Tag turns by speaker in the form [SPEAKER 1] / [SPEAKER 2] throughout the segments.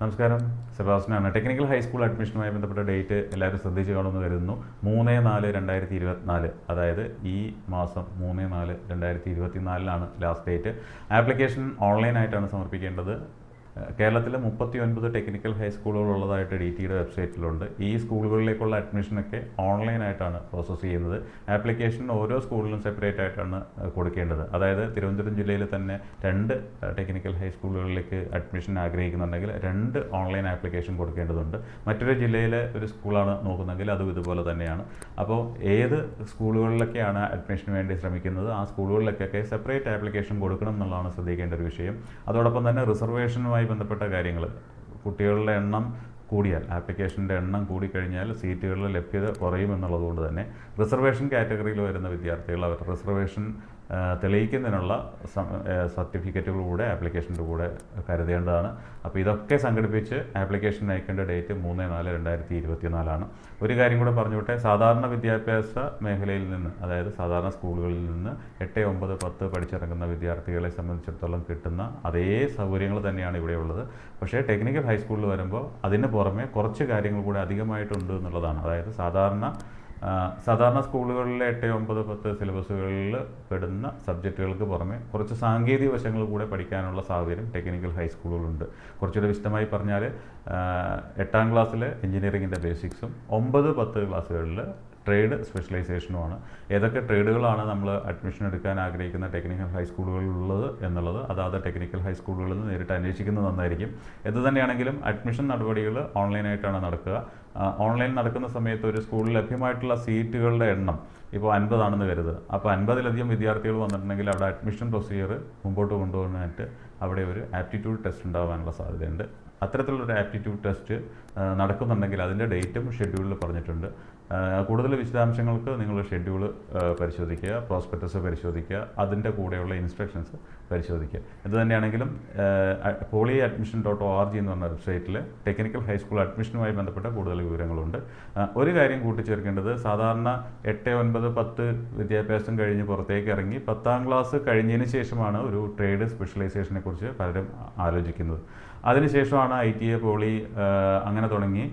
[SPEAKER 1] നമസ്കാരം, സെബാസ്റ്റ്യനാണ്. Technical high school അഡ്മിഷനുമായി ബന്ധപ്പെട്ട date എല്ലാവരും ശ്രദ്ധിച്ച് കാണുമെന്ന് കരുതുന്നു. 3/4/2024, അതായത് ഈ മാസം 3/4/2024 ലാസ്റ്റ് ഡേറ്റ്. ആപ്ലിക്കേഷൻ ഓൺലൈനായിട്ടാണ് സമർപ്പിക്കേണ്ടത്. കേരളത്തിലെ 39 ടെക്നിക്കൽ ഹൈസ്കൂളുകളുള്ളതായിട്ട് DTയുടെ വെബ്സൈറ്റിലുണ്ട്. ഈ സ്കൂളുകളിലേക്കുള്ള അഡ്മിഷനൊക്കെ ഓൺലൈനായിട്ടാണ് പ്രോസസ്സ് ചെയ്യുന്നത്. ആപ്ലിക്കേഷൻ ഓരോ സ്കൂളിലും സെപ്പറേറ്റ് ആയിട്ടാണ് കൊടുക്കേണ്ടത്. അതായത് തിരുവനന്തപുരം ജില്ലയിൽ തന്നെ 2 ടെക്നിക്കൽ ഹൈസ്കൂളുകളിലേക്ക് അഡ്മിഷൻ ആഗ്രഹിക്കുന്നുണ്ടെങ്കിൽ 2 ഓൺലൈൻ ആപ്ലിക്കേഷൻ കൊടുക്കേണ്ടതുണ്ട്. മറ്റൊരു ജില്ലയിലെ ഒരു സ്കൂളാണ് നോക്കുന്നതെങ്കിൽ അതും ഇതുപോലെ തന്നെയാണ്. അപ്പോൾ ഏത് സ്കൂളുകളിലൊക്കെയാണ് അഡ്മിഷന് വേണ്ടി ശ്രമിക്കുന്നത് ആ സ്കൂളുകളിലൊക്കെ സെപ്പറേറ്റ് ആപ്ലിക്കേഷൻ കൊടുക്കണം എന്നുള്ളതാണ് ശ്രദ്ധിക്കേണ്ട ഒരു വിഷയം. അതോടൊപ്പം തന്നെ റിസർവേഷനുമായി ബന്ധപ്പെട്ട കാര്യങ്ങൾ, കുട്ടികളുടെ എണ്ണം കൂടിയാൽ, ആപ്ലിക്കേഷൻ്റെ എണ്ണം കൂടിക്കഴിഞ്ഞാൽ സീറ്റുകളുടെ ലഭ്യത കുറയുമെന്നുള്ളതുകൊണ്ട് തന്നെ റിസർവേഷൻ കാറ്റഗറിയിൽ വരുന്ന വിദ്യാർത്ഥികൾ അവരുടെ റിസർവേഷൻ തെളിയിക്കുന്നതിനുള്ള സർട്ടിഫിക്കറ്റുകൾ കൂടെ ആപ്ലിക്കേഷൻ്റെ കൂടെ കരുതേണ്ടതാണ്. അപ്പോൾ ഇതൊക്കെ സംഘടിപ്പിച്ച് ആപ്ലിക്കേഷൻ അയക്കേണ്ട ഡേറ്റ് 3/4/2024. ഒരു കാര്യം കൂടെ പറഞ്ഞോട്ടെ, സാധാരണ വിദ്യാഭ്യാസ മേഖലയിൽ നിന്ന്, അതായത് സാധാരണ സ്കൂളുകളിൽ നിന്ന് 8, 9, 10 പഠിച്ചിറങ്ങുന്ന വിദ്യാർത്ഥികളെ സംബന്ധിച്ചിടത്തോളം കിട്ടുന്ന അതേ സൗകര്യങ്ങൾ തന്നെയാണ് ഇവിടെയുള്ളത്. പക്ഷേ ടെക്നിക്കൽ ഹൈസ്കൂളിൽ വരുമ്പോൾ അതിന് പുറമെ കുറച്ച് കാര്യങ്ങൾ കൂടെ അധികമായിട്ടുണ്ട് എന്നുള്ളതാണ്. അതായത് സാധാരണ സ്കൂളുകളിലെ 8, 9, 10 സിലബസുകളിൽ പെടുന്ന സബ്ജക്റ്റുകൾക്ക് പുറമെ കുറച്ച് സാങ്കേതിക വശങ്ങൾ കൂടെ പഠിക്കാനുള്ള സാഹചര്യം ടെക്നിക്കൽ ഹൈസ്കൂളുകളുണ്ട്. കുറച്ചുകൂടെ വിശദമായി പറഞ്ഞാൽ 8ാം ക്ലാസ്സിൽ എഞ്ചിനീയറിങ്ങിൻ്റെ ബേസിക്സും 9, 10 ക്ലാസ്സുകളിൽ ട്രേഡ് സ്പെഷ്യലൈസേഷനുമാണ്. ഏതൊക്കെ ട്രേഡുകളാണ് നമ്മൾ അഡ്മിഷൻ എടുക്കാൻ ആഗ്രഹിക്കുന്ന ടെക്നിക്കൽ ഹൈസ്കൂളുകളിലുള്ളത് എന്നുള്ളത് അതാത് ടെക്നിക്കൽ ഹൈസ്കൂളുകളിൽ നിന്ന് നേരിട്ട് അന്വേഷിക്കുന്നത് നന്നായിരിക്കും. എന്ത് തന്നെയാണെങ്കിലും അഡ്മിഷൻ നടപടികൾ ഓൺലൈനായിട്ടാണ് നടക്കുക. ഓൺലൈൻ നടക്കുന്ന സമയത്ത് ഒരു സ്കൂളിൽ ലഭ്യമായിട്ടുള്ള സീറ്റുകളുടെ എണ്ണം ഇപ്പോൾ 50 ആണെന്ന് കരുതുക. അപ്പോൾ 50-ലധികം വിദ്യാർത്ഥികൾ വന്നിട്ടുണ്ടെങ്കിൽ അവിടെ അഡ്മിഷൻ പ്രൊസീജിയർ മുമ്പോട്ട് കൊണ്ടുപോകാനായിട്ട് അവിടെ ഒരു ആപ്റ്റിറ്റ്യൂഡ് ടെസ്റ്റ് ഉണ്ടാകാനുള്ള സാധ്യതയുണ്ട്. അത്തരത്തിലുള്ളൊരു ആപ്റ്റിറ്റ്യൂഡ് ടെസ്റ്റ് നടക്കുന്നുണ്ടെങ്കിൽ അതിൻ്റെ ഡേറ്റും ഷെഡ്യൂളിൽ പറഞ്ഞിട്ടുണ്ട്. കൂടുതൽ വിശദാംശങ്ങൾക്ക് നിങ്ങൾ ഷെഡ്യൂൾ പരിശോധിക്കുക, പ്രോസ്പെക്ടസ് പരിശോധിക്കുക, അതിൻ്റെ കൂടെയുള്ള ഇൻസ്ട്രക്ഷൻസ് പരിശോധിക്കുക. ഇത് തന്നെയാണെങ്കിലും polyadmission.org എന്ന് പറഞ്ഞ വെബ്സൈറ്റിൽ ടെക്നിക്കൽ ഹൈസ്കൂൾ അഡ്മിഷനുമായി ബന്ധപ്പെട്ട കൂടുതൽ വിവരങ്ങളുണ്ട്. ഒരു കാര്യം കൂട്ടിച്ചേർക്കേണ്ടത്, സാധാരണ 8, 9, 10 വിദ്യാഭ്യാസം കഴിഞ്ഞ് പുറത്തേക്ക് ഇറങ്ങി 10ാം ക്ലാസ് കഴിഞ്ഞതിന് ശേഷമാണ് ഒരു ട്രേഡ് സ്പെഷ്യലൈസേഷനെ കുറിച്ച് പലരും ആലോചിക്കുന്നത്. അതിനുശേഷമാണ് ITA, പോളി അങ്ങനെ തുടങ്ങി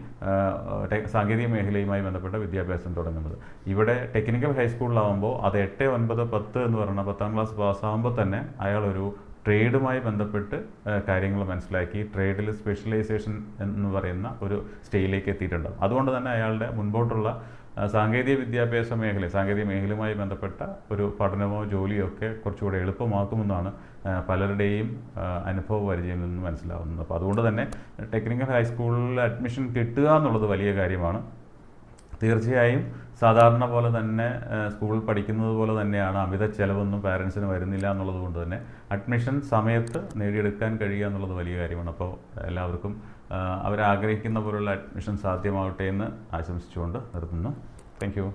[SPEAKER 1] സാങ്കേതിക മേഖലയുമായി ബന്ധപ്പെട്ട വിദ്യാഭ്യാസം തുടങ്ങുന്നത്. ഇവിടെ ടെക്നിക്കൽ ഹൈസ്കൂളിലാവുമ്പോൾ അത് 8, 9, 10 എന്ന് പറയുന്ന 10ാം ക്ലാസ് പാസ്സാകുമ്പോൾ തന്നെ അയാളൊരു ട്രേഡുമായി ബന്ധപ്പെട്ട് കാര്യങ്ങൾ മനസ്സിലാക്കി ട്രേഡിൽ സ്പെഷ്യലൈസേഷൻ എന്ന് പറയുന്ന ഒരു സ്റ്റേജിലേക്ക് എത്തിയിട്ടുണ്ടാകും. അതുകൊണ്ട് തന്നെ അയാളുടെ മുൻപോട്ടുള്ള സാങ്കേതിക മേഖലയുമായി ബന്ധപ്പെട്ട ഒരു പഠനമോ ജോലിയോ ഒക്കെ കുറച്ചുകൂടെ എളുപ്പമാക്കുമെന്നാണ് പലരുടെയും അനുഭവ പരിചയങ്ങളിൽ നിന്ന് മനസ്സിലാവുന്നത്. അപ്പോൾ അതുകൊണ്ട് തന്നെ ടെക്നിക്കൽ ഹൈസ്കൂളിൽ അഡ്മിഷൻ കിട്ടുക എന്നുള്ളത് വലിയ കാര്യമാണ്. തീർച്ചയായും സാധാരണ പോലെ തന്നെ സ്കൂളിൽ പഠിക്കുന്നത് പോലെ തന്നെയാണ്, അമിത ചെലവൊന്നും പാരൻസിന് വരുന്നില്ല എന്നുള്ളത് കൊണ്ട് തന്നെ അഡ്മിഷൻ സമയത്ത് നേടിയെടുക്കാൻ കഴിയുക എന്നുള്ളത് വലിയ കാര്യമാണ്. അപ്പോൾ എല്ലാവർക്കും അവരാഗ്രഹിക്കുന്ന പോലുള്ള അഡ്മിഷൻ സാധ്യമാവട്ടെ എന്ന് ആശംസിച്ചുകൊണ്ട് നിർത്തുന്നു. Thank you.